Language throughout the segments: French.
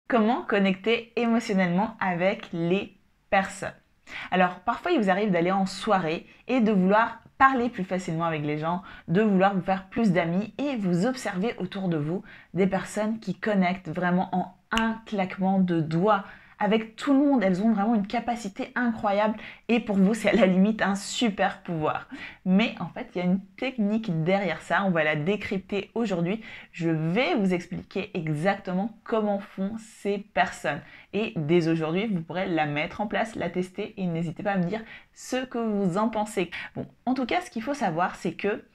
Comment connecter émotionnellement avec les personnes? Alors, parfois, il vous arrive d'aller en soirée et de vouloir parler plus facilement avec les gens, de vouloir vous faire plus d'amis et vous observez autour de vous des personnes qui connectent vraiment en un claquement de doigts avec tout le monde. Elles ont vraiment une capacité incroyable et pour vous, c'est à la limite un super pouvoir. Mais en fait, il y a une technique derrière ça. On va la décrypter aujourd'hui. Je vais vous expliquer exactement comment font ces personnes. Et dès aujourd'hui, vous pourrez la mettre en place, la tester et n'hésitez pas à me dire ce que vous en pensez. Bon, en tout cas, ce qu'il faut savoir, c'est que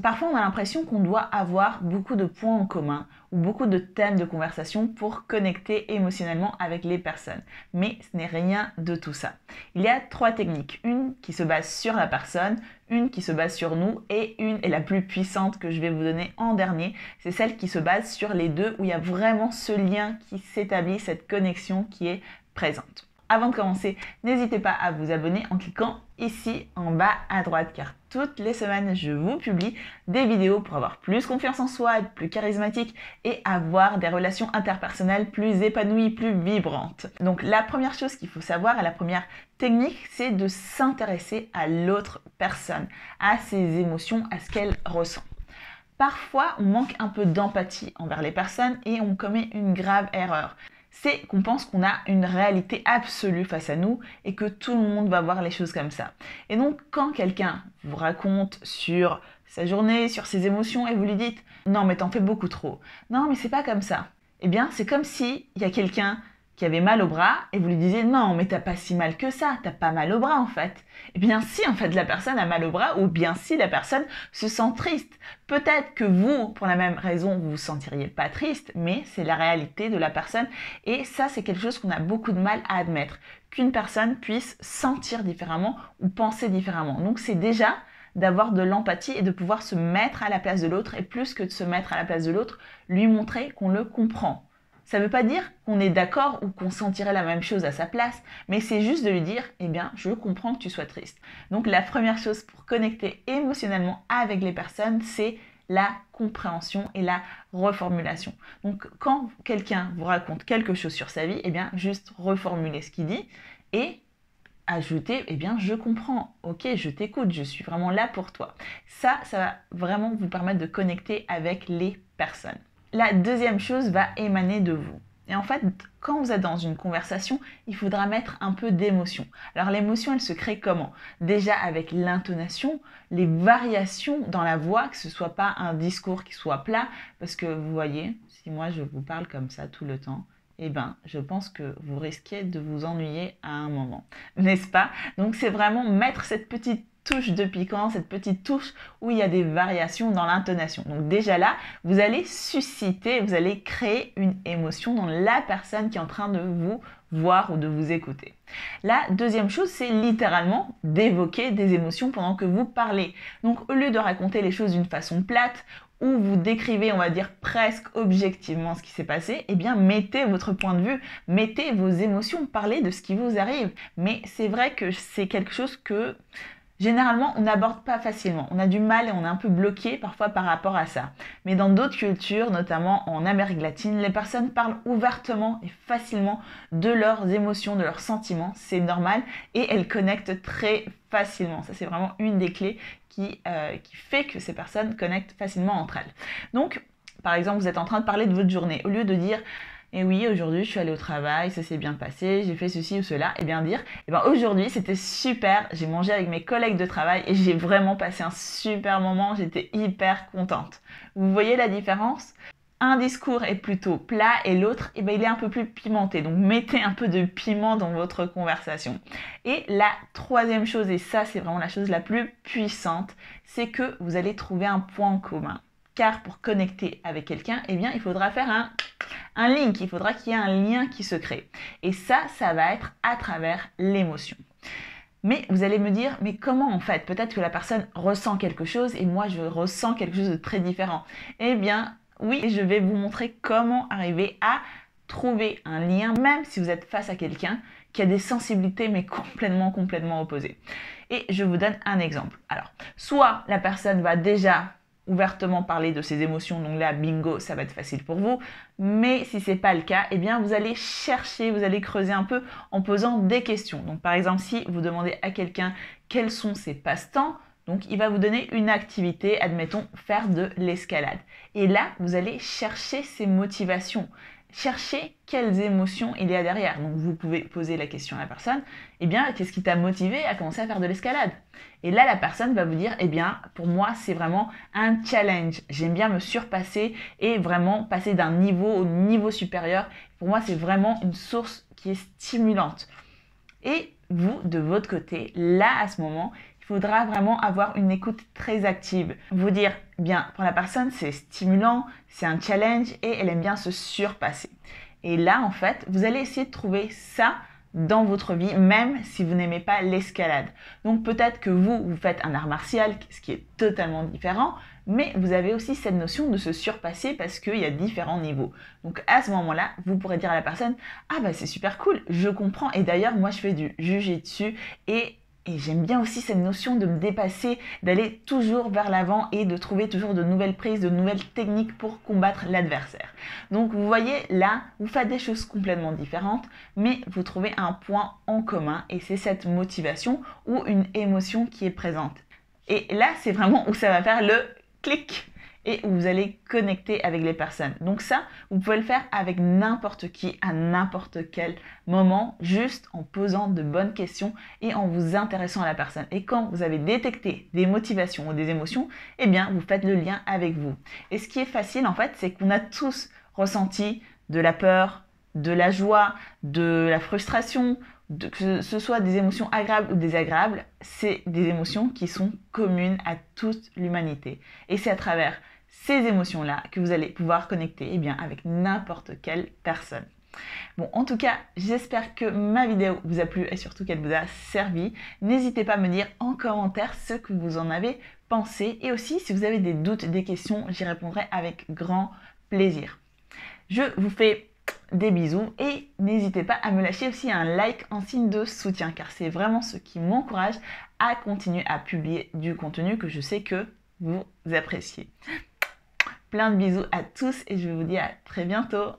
parfois, on a l'impression qu'on doit avoir beaucoup de points en commun ou beaucoup de thèmes de conversation pour connecter émotionnellement avec les personnes. Mais ce n'est rien de tout ça. Il y a 3 techniques. Une qui se base sur la personne, une qui se base sur nous et une, et la plus puissante que je vais vous donner en dernier, c'est celle qui se base sur les deux où il y a vraiment ce lien qui s'établit, cette connexion qui est présente. Avant de commencer, n'hésitez pas à vous abonner en cliquant ici en bas à droite car toutes les semaines, je vous publie des vidéos pour avoir plus confiance en soi, être plus charismatique et avoir des relations interpersonnelles plus épanouies, plus vibrantes. Donc la première chose qu'il faut savoir et la première technique, c'est de s'intéresser à l'autre personne, à ses émotions, à ce qu'elle ressent. Parfois, on manque un peu d'empathie envers les personnes et on commet une grave erreur. C'est qu'on pense qu'on a une réalité absolue face à nous et que tout le monde va voir les choses comme ça. Et donc, quand quelqu'un vous raconte sur sa journée, sur ses émotions, et vous lui dites « Non, mais t'en fais beaucoup trop. Non, mais c'est pas comme ça. » Eh bien, c'est comme s'il y a quelqu'un qui avait mal au bras et vous lui disiez « Non, mais t'as pas si mal que ça, t'as pas mal au bras en fait. » Eh bien si en fait la personne a mal au bras ou bien si la personne se sent triste. Peut-être que vous, pour la même raison, vous vous sentiriez pas triste, mais c'est la réalité de la personne et ça c'est quelque chose qu'on a beaucoup de mal à admettre. Qu'une personne puisse sentir différemment ou penser différemment. Donc c'est déjà d'avoir de l'empathie et de pouvoir se mettre à la place de l'autre et plus que de se mettre à la place de l'autre, lui montrer qu'on le comprend. Ça ne veut pas dire qu'on est d'accord ou qu'on sentirait la même chose à sa place, mais c'est juste de lui dire « Eh bien, je comprends que tu sois triste ». Donc la première chose pour connecter émotionnellement avec les personnes, c'est la compréhension et la reformulation. Donc quand quelqu'un vous raconte quelque chose sur sa vie, eh bien, juste reformuler ce qu'il dit et ajouter « Eh bien, je comprends, ok, je t'écoute, je suis vraiment là pour toi ». Ça va vraiment vous permettre de connecter avec les personnes. La deuxième chose va émaner de vous. Et en fait, quand vous êtes dans une conversation, il faudra mettre un peu d'émotion. Alors l'émotion, elle se crée comment? Déjà avec l'intonation, les variations dans la voix, que ce soit pas un discours qui soit plat, parce que vous voyez, si moi je vous parle comme ça tout le temps, eh ben, je pense que vous risquez de vous ennuyer à un moment, n'est-ce pas? Donc c'est vraiment mettre cette petite touche de piquant, cette petite touche où il y a des variations dans l'intonation. Donc déjà là, vous allez susciter, vous allez créer une émotion dans la personne qui est en train de vous voir ou de vous écouter. La deuxième chose, c'est littéralement d'évoquer des émotions pendant que vous parlez. Donc au lieu de raconter les choses d'une façon plate, où vous décrivez, on va dire, presque objectivement ce qui s'est passé, eh bien, mettez votre point de vue, mettez vos émotions, parlez de ce qui vous arrive. Mais c'est vrai que c'est quelque chose que généralement, on n'aborde pas facilement. On a du mal et on est un peu bloqué parfois par rapport à ça. Mais dans d'autres cultures, notamment en Amérique latine, les personnes parlent ouvertement et facilement de leurs émotions, de leurs sentiments. C'est normal et elles connectent très facilement. Ça, c'est vraiment une des clés qui fait que ces personnes connectent facilement entre elles. Donc, par exemple, vous êtes en train de parler de votre journée. Au lieu de dire et oui, aujourd'hui, je suis allée au travail, ça s'est bien passé, j'ai fait ceci ou cela. Et bien dire, aujourd'hui, c'était super, j'ai mangé avec mes collègues de travail et j'ai vraiment passé un super moment, j'étais hyper contente. Vous voyez la différence? Un discours est plutôt plat et l'autre, il est un peu plus pimenté. Donc, mettez un peu de piment dans votre conversation. Et la troisième chose, et ça, c'est vraiment la chose la plus puissante, c'est que vous allez trouver un point commun. Car pour connecter avec quelqu'un, eh bien, il faudra faire un link, il faudra qu'il y ait un lien qui se crée. Et ça va être à travers l'émotion. Mais vous allez me dire, mais comment en fait? Peut-être que la personne ressent quelque chose et moi je ressens quelque chose de très différent. Eh bien, oui, je vais vous montrer comment arriver à trouver un lien, même si vous êtes face à quelqu'un qui a des sensibilités mais complètement opposées. Et je vous donne un exemple. Alors, soit la personne va déjà ouvertement parler de ses émotions, donc là, bingo, ça va être facile pour vous. Mais si ce n'est pas le cas, eh bien, vous allez chercher, vous allez creuser un peu en posant des questions. Donc, par exemple, si vous demandez à quelqu'un quels sont ses passe-temps, donc il va vous donner une activité, admettons, faire de l'escalade. Et là, vous allez chercher ses motivations. Cherchez quelles émotions il y a derrière. Donc vous pouvez poser la question à la personne, eh bien, qu'est-ce qui t'a motivé à commencer à faire de l'escalade? Et là, la personne va vous dire, eh bien, pour moi, c'est vraiment un challenge. J'aime bien me surpasser et vraiment passer d'un niveau au niveau supérieur. Pour moi, c'est vraiment une source qui est stimulante. Et vous, de votre côté, là, à ce moment, il faudra vraiment avoir une écoute très active. Vous dire, bien, pour la personne, c'est stimulant, c'est un challenge et elle aime bien se surpasser. Et là, en fait, vous allez essayer de trouver ça dans votre vie, même si vous n'aimez pas l'escalade. Donc peut-être que vous faites un art martial, ce qui est totalement différent, mais vous avez aussi cette notion de se surpasser parce qu'il y a différents niveaux. Donc à ce moment-là, vous pourrez dire à la personne, ah bah c'est super cool, je comprends, et d'ailleurs moi je fais du jujitsu et j'aime bien aussi cette notion de me dépasser, d'aller toujours vers l'avant et de trouver toujours de nouvelles prises, de nouvelles techniques pour combattre l'adversaire. Donc vous voyez, là, vous faites des choses complètement différentes, mais vous trouvez un point en commun et c'est cette motivation ou une émotion qui est présente. Et là, c'est vraiment où ça va faire le clic et où vous allez connecter avec les personnes. Donc ça, vous pouvez le faire avec n'importe qui, à n'importe quel moment, juste en posant de bonnes questions et en vous intéressant à la personne. Et quand vous avez détecté des motivations ou des émotions, eh bien, vous faites le lien avec vous. Et ce qui est facile, en fait, c'est qu'on a tous ressenti de la peur, de la joie, de la frustration, que ce soit des émotions agréables ou désagréables, c'est des émotions qui sont communes à toute l'humanité. Et c'est à travers ces émotions-là que vous allez pouvoir connecter avec n'importe quelle personne. Bon, en tout cas, j'espère que ma vidéo vous a plu et surtout qu'elle vous a servi. N'hésitez pas à me dire en commentaire ce que vous en avez pensé. Et aussi, si vous avez des doutes, des questions, j'y répondrai avec grand plaisir. Je vous fais des bisous et n'hésitez pas à me lâcher aussi un like en signe de soutien car c'est vraiment ce qui m'encourage à continuer à publier du contenu que je sais que vous appréciez. Plein de bisous à tous et je vous dis à très bientôt.